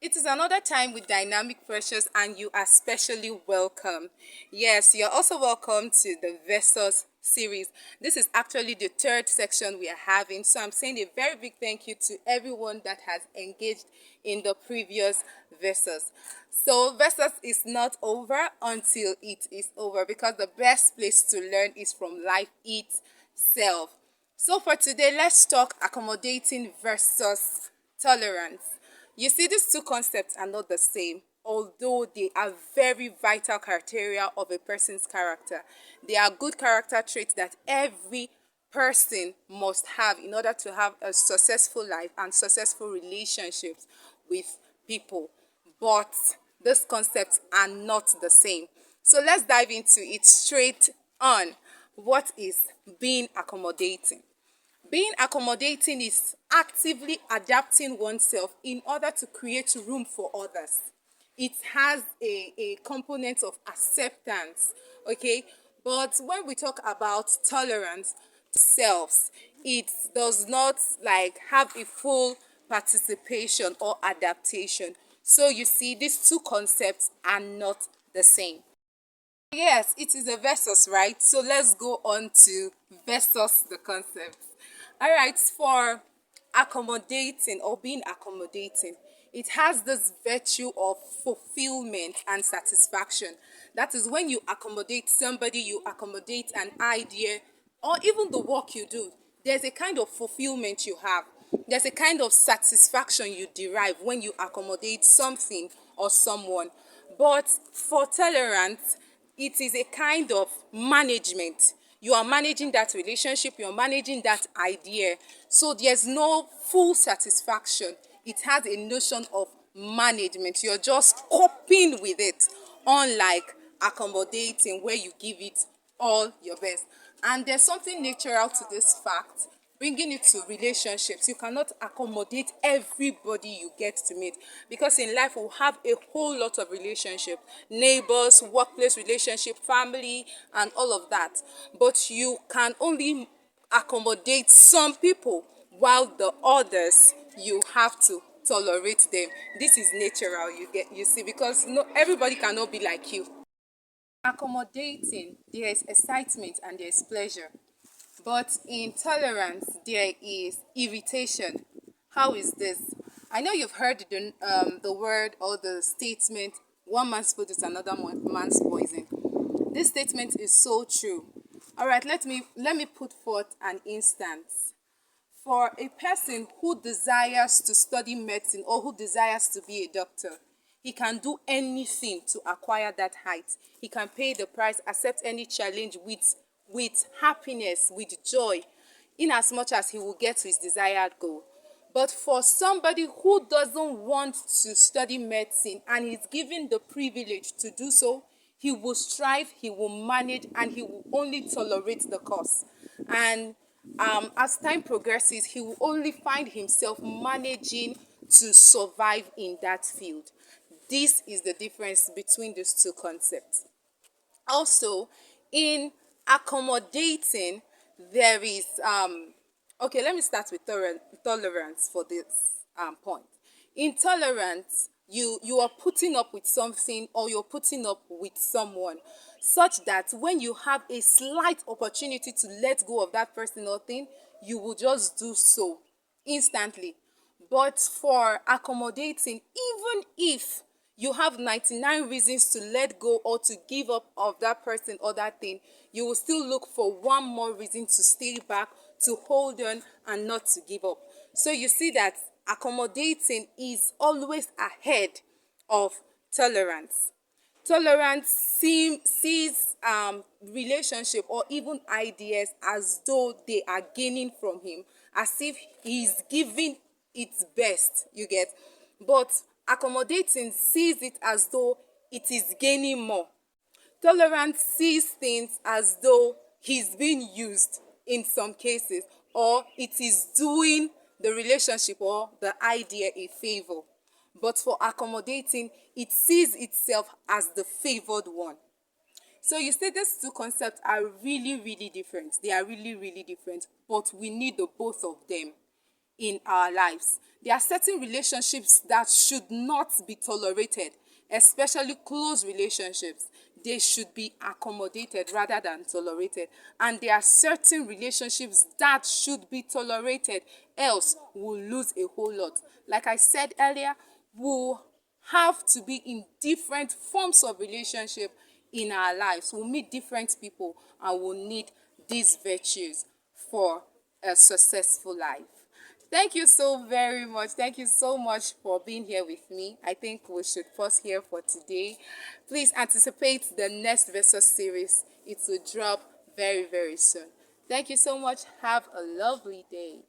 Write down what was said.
It is another time with Dynamic Precious, and you are specially welcome. Yes, you're also welcome to the Versus series. This is actually the third section we are having. So I'm saying a very big thank you to everyone that has engaged in the previous Versus. So Versus is not over until it is over, because the best place to learn is from life itself. So for today, let's talk accommodating versus tolerance. You see, these two concepts are not the same, although they are very vital criteria of a person's character. They are good character traits that every person must have in order to have a successful life and successful relationships with people. But these concepts are not the same. So let's dive into it straight on. What is being accommodating? Being accommodating is actively adapting oneself in order to create room for others. It has a component of acceptance, okay? But when we talk about tolerance selves, it does not like have a full participation or adaptation. So you see, these two concepts are not the same. Yes, it is a versus, right? So let's go on to versus the concept. All right, for accommodating or being accommodating, it has this virtue of fulfillment and satisfaction. That is when you accommodate somebody, you accommodate an idea, or even the work you do. There's a kind of fulfillment you have. There's a kind of satisfaction you derive when you accommodate something or someone. But for tolerance, it is a kind of management. You are managing that relationship, you're managing that idea. So there's no full satisfaction. It has a notion of management. You're just coping with it, unlike accommodating, where you give it all your best. And there's something natural to this fact. Bringing it to relationships, you cannot accommodate everybody you get to meet, because in life we'll have a whole lot of relationship, neighbors, workplace relationship, family, and all of that. But you can only accommodate some people, while the others you have to tolerate them. This is natural, you see, because no everybody cannot be like you. Accommodating, there is excitement and there is pleasure. But in tolerance, there is irritation. How is this? I know you've heard the word or the statement, one man's food is another man's poison. This statement is so true. All right, let me put forth an instance. For a person who desires to study medicine or who desires to be a doctor, he can do anything to acquire that height. He can pay the price, accept any challenge with happiness, with joy, in as much as he will get to his desired goal. But for somebody who doesn't want to study medicine and is given the privilege to do so, he will strive, he will manage, and he will only tolerate the cost. And as time progresses, he will only find himself managing to survive in that field. This is the difference between these two concepts. Also, in accommodating, there is okay, let me start with tolerance for this point. In tolerance, you are putting up with something, or you're putting up with someone, such that when you have a slight opportunity to let go of that person or thing, you will just do so instantly. But for accommodating, even if you have 99 reasons to let go or to give up of that person or that thing, you will still look for one more reason to stay back, to hold on, and not to give up. So you see that accommodating is always ahead of tolerance. Tolerance sees relationship or even ideas as though they are gaining from him, as if he's giving its best, you get. But accommodating sees it as though it is gaining more. Tolerance sees things as though he's being used in some cases, or it is doing the relationship or the idea a favor. But for accommodating, it sees itself as the favored one. So you see, these two concepts are really, really different. They are really, really different, but we need the both of them in our lives. There are certain relationships that should not be tolerated, especially close relationships. They should be accommodated rather than tolerated. And there are certain relationships that should be tolerated, else we'll lose a whole lot. Like I said earlier, we'll have to be in different forms of relationship in our lives. We'll meet different people and we'll need these virtues for a successful life. Thank you so very much. Thank you so much for being here with me. I think we should pause here for today. Please anticipate the next Versus series. It will drop very, very soon. Thank you so much. Have a lovely day.